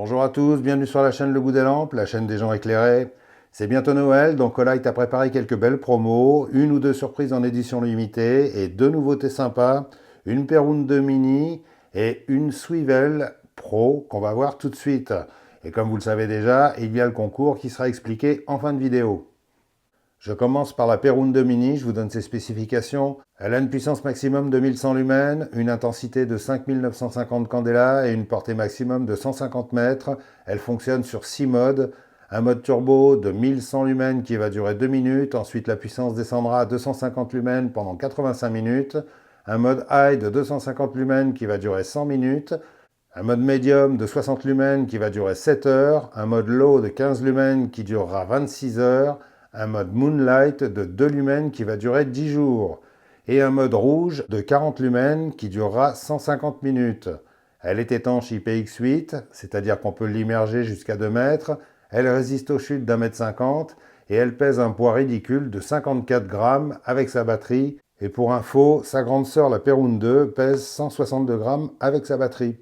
Bonjour à tous, bienvenue sur la chaîne Le Goût des Lampes, la chaîne des gens éclairés. C'est bientôt Noël, donc Olight a préparé quelques belles promos, une ou deux surprises en édition limitée et deux nouveautés sympas, une Perroon 2 Mini et une Swivel Pro qu'on va voir tout de suite. Et comme vous le savez déjà, il y a le concours qui sera expliqué en fin de vidéo. Je commence par la Perroon 2 Mini, je vous donne ses spécifications. Elle a une puissance maximum de 1100 lumens, une intensité de 5950 candela et une portée maximum de 150 mètres. Elle fonctionne sur 6 modes. Un mode turbo de 1100 lumens qui va durer 2 minutes. Ensuite, la puissance descendra à 250 lumens pendant 85 minutes. Un mode high de 250 lumens qui va durer 100 minutes. Un mode médium de 60 lumens qui va durer 7 heures. Un mode low de 15 lumens qui durera 26 heures. Un mode Moonlight de 2 lumens qui va durer 10 jours, et un mode rouge de 40 lumens qui durera 150 minutes. Elle est étanche IPX8, c'est-à-dire qu'on peut l'immerger jusqu'à 2 mètres, elle résiste aux chutes d'1,50 m et elle pèse un poids ridicule de 54 grammes avec sa batterie, et pour info, sa grande sœur la Perroon 2 pèse 162 grammes avec sa batterie.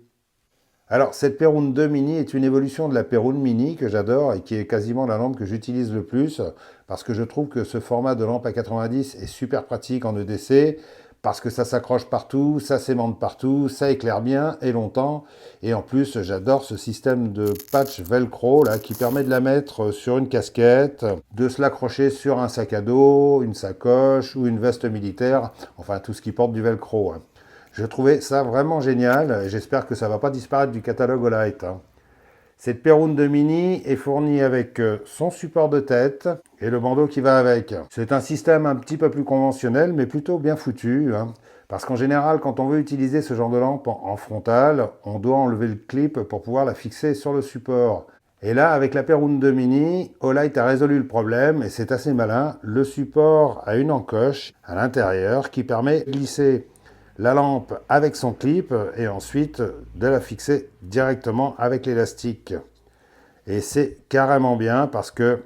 Alors, cette Perroon 2 Mini est une évolution de la Perroon Mini que j'adore et qui est quasiment la lampe que j'utilise le plus parce que je trouve que ce format de lampe à 90 est super pratique en EDC parce que ça s'accroche partout, ça s'aimante partout, ça éclaire bien et longtemps. Et en plus, j'adore ce système de patch velcro là, qui permet de la mettre sur une casquette, de se l'accrocher sur un sac à dos, une sacoche ou une veste militaire, enfin tout ce qui porte du velcro. Je trouvais ça vraiment génial et j'espère que ça ne va pas disparaître du catalogue Olight. Cette Perroon 2 Mini est fournie avec son support de tête et le bandeau qui va avec. C'est un système un petit peu plus conventionnel mais plutôt bien foutu. Parce qu'en général, quand on veut utiliser ce genre de lampe en frontale, on doit enlever le clip pour pouvoir la fixer sur le support. Et là, avec la Perroon 2 Mini, Olight a résolu le problème et c'est assez malin. Le support a une encoche à l'intérieur qui permet de glisser la lampe avec son clip et ensuite de la fixer directement avec l'élastique. Et c'est carrément bien parce que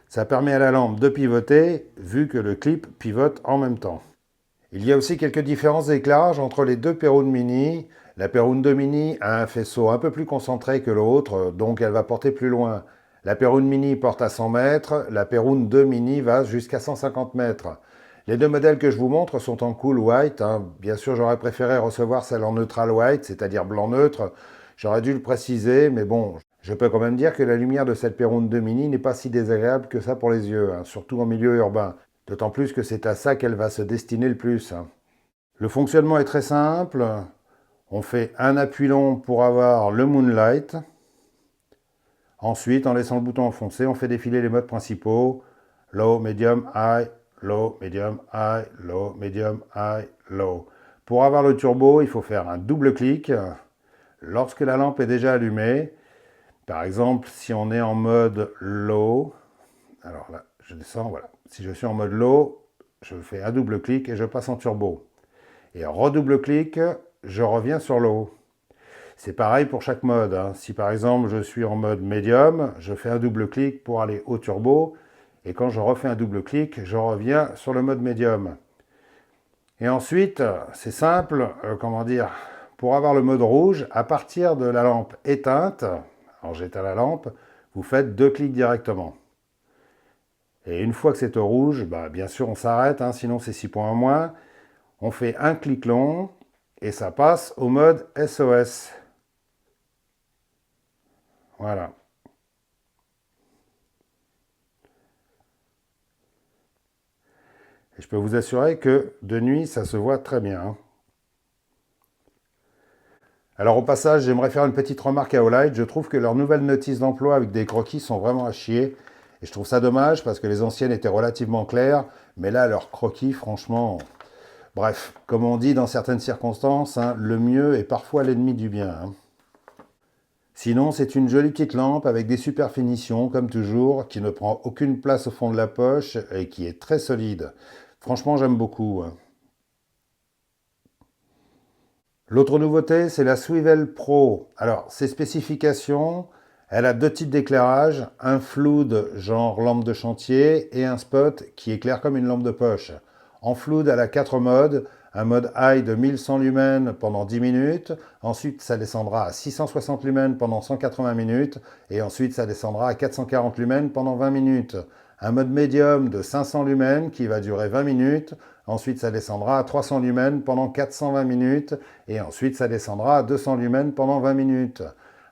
ça permet à la lampe de pivoter vu que le clip pivote en même temps. Il y a aussi quelques différences d'éclairage entre les deux Perroon Mini. La Perroon 2 Mini a un faisceau un peu plus concentré que l'autre, donc elle va porter plus loin. La Perroon Mini porte à 100 mètres, la Perroon 2 Mini va jusqu'à 150 mètres. Les deux modèles que je vous montre sont en cool white. Bien sûr, j'aurais préféré recevoir celle en neutral white, c'est-à-dire blanc neutre. J'aurais dû le préciser, mais bon, je peux quand même dire que la lumière de cette Perroon 2 Mini n'est pas si désagréable que ça pour les yeux, surtout en milieu urbain. D'autant plus que c'est à ça qu'elle va se destiner le plus. Le fonctionnement est très simple. On fait un appui long pour avoir le Moonlight. Ensuite, en laissant le bouton enfoncé, on fait défiler les modes principaux. Low, medium, high, low, medium, high, low, medium, high, low. Pour avoir le turbo, il faut faire un double clic. Lorsque la lampe est déjà allumée, par exemple, si on est en mode low, alors là, je descends, voilà. Si je suis en mode low, je fais un double clic et je passe en turbo. Et redouble clic, je reviens sur low. C'est pareil pour chaque mode. Si par exemple je suis en mode médium, je fais un double clic pour aller au turbo. Et quand je refais un double clic, je reviens sur le mode médium. Et ensuite, c'est simple, comment dire, pour avoir le mode rouge, à partir de la lampe éteinte, alors j'éteins la lampe, vous faites deux clics directement. Et une fois que c'est au rouge, bien sûr on s'arrête, sinon c'est 6 points en moins. On fait un clic long et ça passe au mode SOS. Voilà. Et je peux vous assurer que de nuit, ça se voit très bien. Alors au passage, j'aimerais faire une petite remarque à Olight. Je trouve que leurs nouvelles notices d'emploi avec des croquis sont vraiment à chier. Et je trouve ça dommage parce que les anciennes étaient relativement claires. Mais là, leurs croquis, franchement... Bref, comme on dit dans certaines circonstances, le mieux est parfois l'ennemi du bien. Sinon, c'est une jolie petite lampe avec des super finitions, comme toujours, qui ne prend aucune place au fond de la poche et qui est très solide. Franchement, j'aime beaucoup. L'autre nouveauté, c'est la Swivel Pro. Alors, ses spécifications, elle a deux types d'éclairage, un flood genre lampe de chantier et un spot qui éclaire comme une lampe de poche. En flood, elle a 4 modes. Un mode high de 1100 lumens pendant 10 minutes. Ensuite, ça descendra à 660 lumens pendant 180 minutes. Et ensuite, ça descendra à 440 lumens pendant 20 minutes. Un mode médium de 500 lumens qui va durer 20 minutes. Ensuite, ça descendra à 300 lumens pendant 420 minutes. Et ensuite, ça descendra à 200 lumens pendant 20 minutes.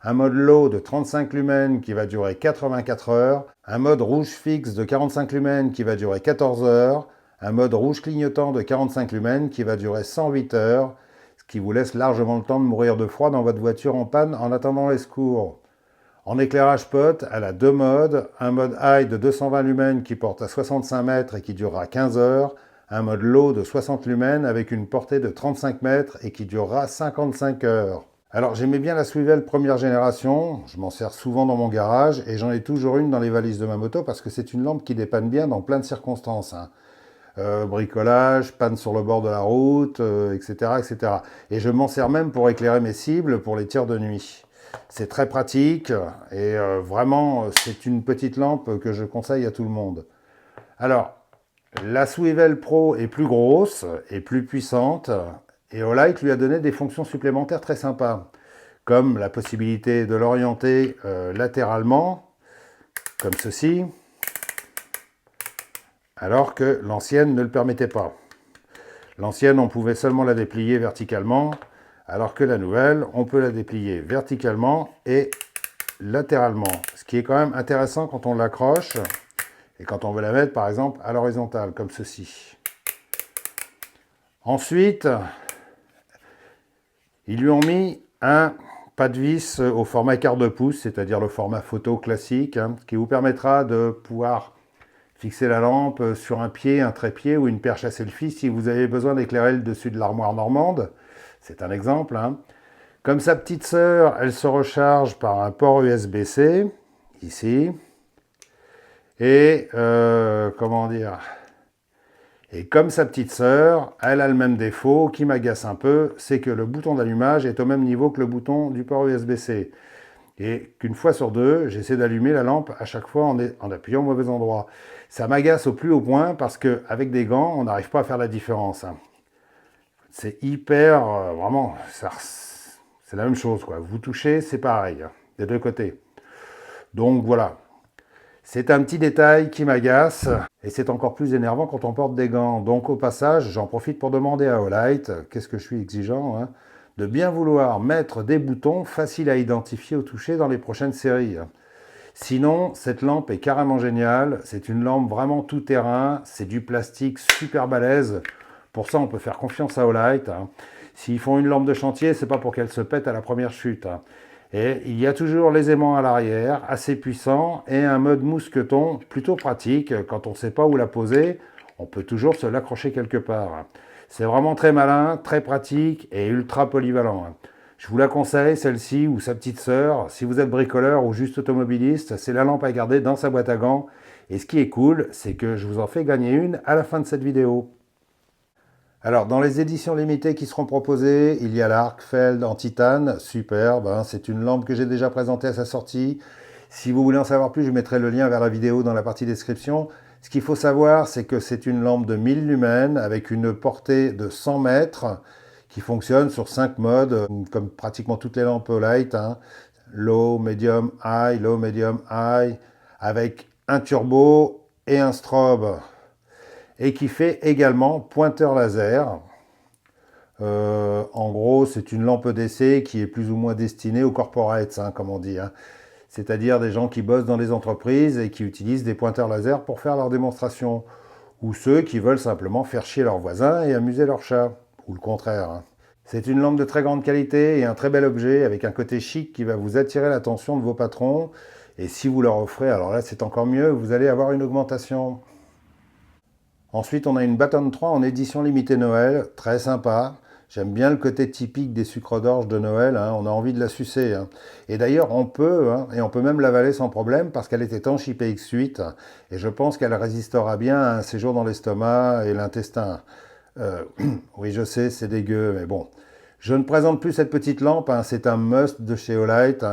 Un mode low de 35 lumens qui va durer 84 heures. Un mode rouge fixe de 45 lumens qui va durer 14 heures. Un mode rouge clignotant de 45 lumens qui va durer 108 heures, ce qui vous laisse largement le temps de mourir de froid dans votre voiture en panne en attendant les secours. En éclairage pot, elle a 2 modes, un mode high de 220 lumens qui porte à 65 mètres et qui durera 15 heures, un mode low de 60 lumens avec une portée de 35 mètres et qui durera 55 heures. Alors j'aimais bien la Swivel première génération, je m'en sers souvent dans mon garage et j'en ai toujours une dans les valises de ma moto parce que c'est une lampe qui dépanne bien dans plein de circonstances. Bricolage, panne sur le bord de la route, etc., etc. Et je m'en sers même pour éclairer mes cibles pour les tirs de nuit. C'est très pratique et vraiment, c'est une petite lampe que je conseille à tout le monde. Alors, la Swivel Pro est plus grosse et plus puissante et Olight lui a donné des fonctions supplémentaires très sympas, comme la possibilité de l'orienter latéralement, comme ceci, alors que l'ancienne ne le permettait pas. L'ancienne, on pouvait seulement la déplier verticalement, alors que la nouvelle, on peut la déplier verticalement et latéralement. Ce qui est quand même intéressant quand on l'accroche et quand on veut la mettre, par exemple, à l'horizontale, comme ceci. Ensuite, ils lui ont mis un pas de vis au format quart de pouce, c'est-à-dire le format photo classique, qui vous permettra de pouvoir fixer la lampe sur un pied, un trépied ou une perche à selfie si vous avez besoin d'éclairer le dessus de l'armoire normande. C'est un exemple. Comme sa petite sœur, elle se recharge par un port USB-C, ici. Et, comment dire, et comme sa petite sœur, elle a le même défaut qui m'agace un peu, c'est que le bouton d'allumage est au même niveau que le bouton du port USB-C. Et qu'une fois sur deux, j'essaie d'allumer la lampe à chaque fois en appuyant au mauvais endroit. Ça m'agace au plus haut point parce qu'avec des gants, on n'arrive pas à faire la différence. C'est hyper, vraiment, c'est la même chose, quoi. Vous touchez, c'est pareil, des deux côtés. Donc voilà, c'est un petit détail qui m'agace et c'est encore plus énervant quand on porte des gants. Donc au passage, j'en profite pour demander à Olight, qu'est-ce que je suis exigeant, de bien vouloir mettre des boutons faciles à identifier au toucher dans les prochaines séries. Sinon, cette lampe est carrément géniale. C'est une lampe vraiment tout-terrain. C'est du plastique super balèze. Pour ça, on peut faire confiance à Olight. S'ils font une lampe de chantier, c'est pas pour qu'elle se pète à la première chute. Et il y a toujours les aimants à l'arrière, assez puissants, et un mode mousqueton plutôt pratique. Quand on ne sait pas où la poser, on peut toujours se l'accrocher quelque part. C'est vraiment très malin, très pratique et ultra polyvalent. Je vous la conseille, celle-ci ou sa petite sœur. Si vous êtes bricoleur ou juste automobiliste, c'est la lampe à garder dans sa boîte à gants. Et ce qui est cool, c'est que je vous en fais gagner une à la fin de cette vidéo. Alors, dans les éditions limitées qui seront proposées, il y a la Arcfeld en titane, superbe. C'est une lampe que j'ai déjà présentée à sa sortie. Si vous voulez en savoir plus, je mettrai le lien vers la vidéo dans la partie description. Ce qu'il faut savoir, c'est que c'est une lampe de 1000 lumens avec une portée de 100 mètres qui fonctionne sur 5 modes, comme pratiquement toutes les lampes Olight. Low, medium, high, avec un turbo et un strobe. Et qui fait également pointeur laser. En gros, c'est une lampe d'essai qui est plus ou moins destinée aux corporates, comme on dit. C'est-à-dire des gens qui bossent dans les entreprises et qui utilisent des pointeurs laser pour faire leurs démonstrations. Ou ceux qui veulent simplement faire chier leurs voisins et amuser leurs chats. Ou le contraire. C'est une lampe de très grande qualité et un très bel objet avec un côté chic qui va vous attirer l'attention de vos patrons. Et si vous leur offrez, alors là c'est encore mieux, vous allez avoir une augmentation. Ensuite, on a une Baton 3 en édition limitée Noël, très sympa. J'aime bien le côté typique des sucres d'orge de Noël, on a envie de la sucer. Et d'ailleurs, on peut même l'avaler sans problème parce qu'elle est étanche IPX8 et je pense qu'elle résistera bien à un séjour dans l'estomac et l'intestin. Oui, je sais, c'est dégueu, mais bon. Je ne présente plus cette petite lampe, c'est un must de chez Olight.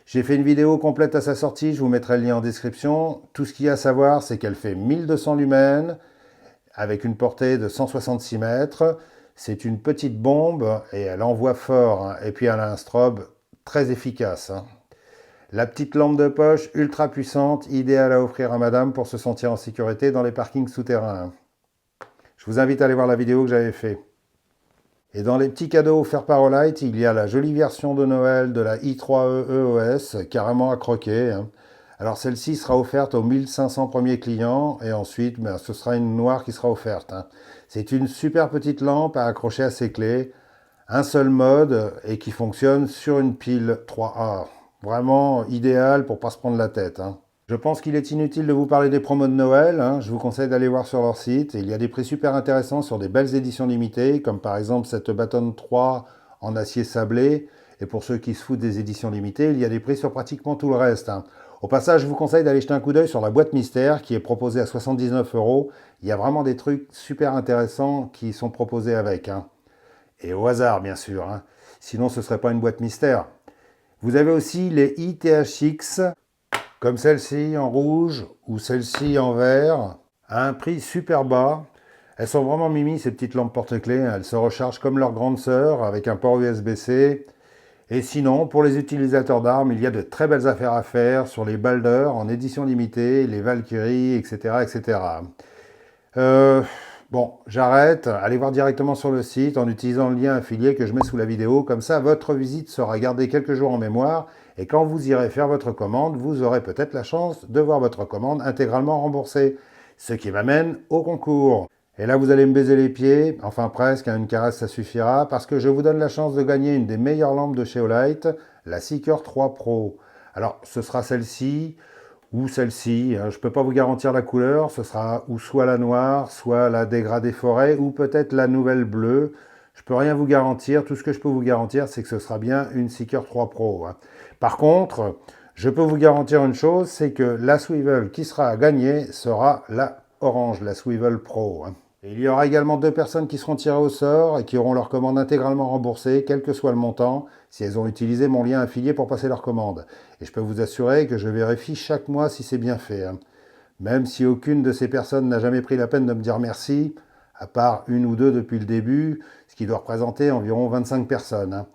J'ai fait une vidéo complète à sa sortie, je vous mettrai le lien en description. Tout ce qu'il y a à savoir, c'est qu'elle fait 1200 lumens. avec une portée de 166 mètres. C'est une petite bombe et elle envoie fort, hein. Et puis elle a un strobe très efficace, hein. La petite lampe de poche ultra puissante, idéale à offrir à madame pour se sentir en sécurité dans les parkings souterrains. Je vous invite à aller voir la vidéo que j'avais fait. Et dans les petits cadeaux offerts par Olight, il y a la jolie version de Noël de la i3E EOS, carrément à croquer, hein. Alors celle-ci sera offerte aux 1500 premiers clients et ensuite ce sera une noire qui sera offerte, hein. C'est une super petite lampe à accrocher à ses clés, un seul mode et qui fonctionne sur une pile 3A. Vraiment idéal pour pas se prendre la tête, hein. Je pense qu'il est inutile de vous parler des promos de Noël, hein. Je vous conseille d'aller voir sur leur site. Il y a des prix super intéressants sur des belles éditions limitées, comme par exemple cette Baton 3 en acier sablé. Et pour ceux qui se foutent des éditions limitées, il y a des prix sur pratiquement tout le reste, hein. Au passage, je vous conseille d'aller jeter un coup d'œil sur la boîte mystère qui est proposée à 79 €. Il y a vraiment des trucs super intéressants qui sont proposés avec, hein. Et au hasard, bien sûr, hein. Sinon, ce ne serait pas une boîte mystère. Vous avez aussi les ITHX, comme celle-ci en rouge ou celle-ci en vert, à un prix super bas. Elles sont vraiment mimi, ces petites lampes porte-clés. Elles se rechargent comme leur grande sœur avec un port USB-C. Et sinon, pour les utilisateurs d'armes, il y a de très belles affaires à faire sur les Balder en édition limitée, les Valkyrie, etc. etc. Bon, j'arrête. Allez voir directement sur le site en utilisant le lien affilié que je mets sous la vidéo. Comme ça, votre visite sera gardée quelques jours en mémoire. Et quand vous irez faire votre commande, vous aurez peut-être la chance de voir votre commande intégralement remboursée. Ce qui m'amène au concours. Et là, vous allez me baiser les pieds, enfin presque, hein, une caresse ça suffira, parce que je vous donne la chance de gagner une des meilleures lampes de chez Olight, la Seeker 3 Pro. Alors, ce sera celle-ci, ou celle-ci, hein. Je ne peux pas vous garantir la couleur, ce sera ou soit la noire, soit la dégradée forêt, ou peut-être la nouvelle bleue. Je ne peux rien vous garantir, tout ce que je peux vous garantir, c'est que ce sera bien une Seeker 3 Pro, hein. Par contre, je peux vous garantir une chose, c'est que la Swivel qui sera à gagner sera la orange, la Swivel Pro, hein. Et il y aura également 2 personnes qui seront tirées au sort et qui auront leur commande intégralement remboursée, quel que soit le montant, si elles ont utilisé mon lien affilié pour passer leur commande. Et je peux vous assurer que je vérifie chaque mois si c'est bien fait, hein. Même si aucune de ces personnes n'a jamais pris la peine de me dire merci, à part une ou deux depuis le début, ce qui doit représenter environ 25 personnes, hein.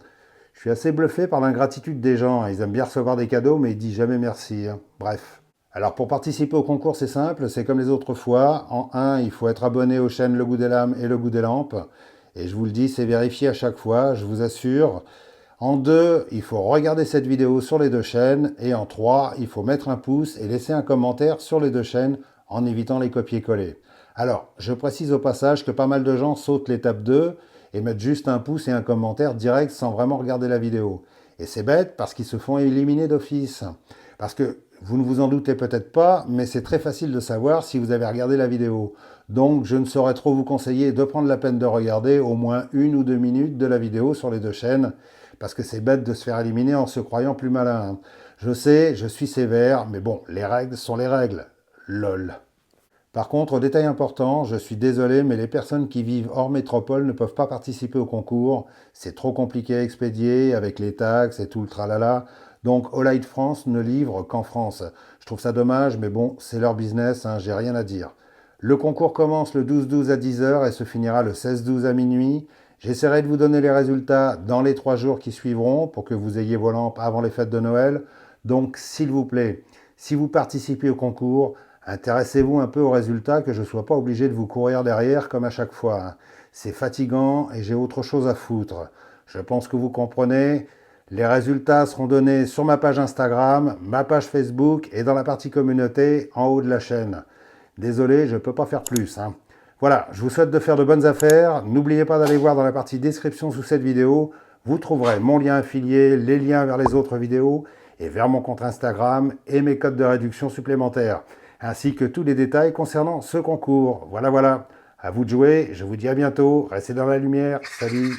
Je suis assez bluffé par l'ingratitude des gens. Ils aiment bien recevoir des cadeaux, mais ils disent jamais merci, hein. Bref. Alors pour participer au concours, c'est simple, c'est comme les autres fois. En 1, il faut être abonné aux chaînes Le Goût des Lames et Le Goût des Lampes. Et je vous le dis, c'est vérifié à chaque fois, je vous assure. En 2, il faut regarder cette vidéo sur les 2 chaînes. Et en 3, il faut mettre un pouce et laisser un commentaire sur les 2 chaînes en évitant les copier-coller. Alors, je précise au passage que pas mal de gens sautent l'étape 2 et mettent juste un pouce et un commentaire direct sans vraiment regarder la vidéo. Et c'est bête parce qu'ils se font éliminer d'office. Parce que vous ne vous en doutez peut-être pas, mais c'est très facile de savoir si vous avez regardé la vidéo. Donc je ne saurais trop vous conseiller de prendre la peine de regarder au moins 1 ou 2 minutes de la vidéo sur les 2 chaînes, parce que c'est bête de se faire éliminer en se croyant plus malin, hein. Je sais, je suis sévère, mais bon, les règles sont les règles. LOL. Par contre, détail important, je suis désolé, mais les personnes qui vivent hors métropole ne peuvent pas participer au concours. C'est trop compliqué à expédier avec les taxes et tout le tralala. Donc Olight France ne livre qu'en France. Je trouve ça dommage, mais bon, c'est leur business, hein, j'ai rien à dire. Le concours commence le 12-12 à 10 h et se finira le 16-12 à minuit. J'essaierai de vous donner les résultats dans les 3 jours qui suivront pour que vous ayez vos lampes avant les fêtes de Noël. Donc, s'il vous plaît, si vous participez au concours, intéressez-vous un peu aux résultats, que je ne sois pas obligé de vous courir derrière comme à chaque fois, hein. C'est fatigant et j'ai autre chose à foutre. Je pense que vous comprenez. Les résultats seront donnés sur ma page Instagram, ma page Facebook et dans la partie communauté en haut de la chaîne. Désolé, je ne peux pas faire plus, hein. Voilà, je vous souhaite de faire de bonnes affaires. N'oubliez pas d'aller voir dans la partie description sous cette vidéo. Vous trouverez mon lien affilié, les liens vers les autres vidéos et vers mon compte Instagram et mes codes de réduction supplémentaires, ainsi que tous les détails concernant ce concours. Voilà, voilà. À vous de jouer. Je vous dis à bientôt. Restez dans la lumière. Salut.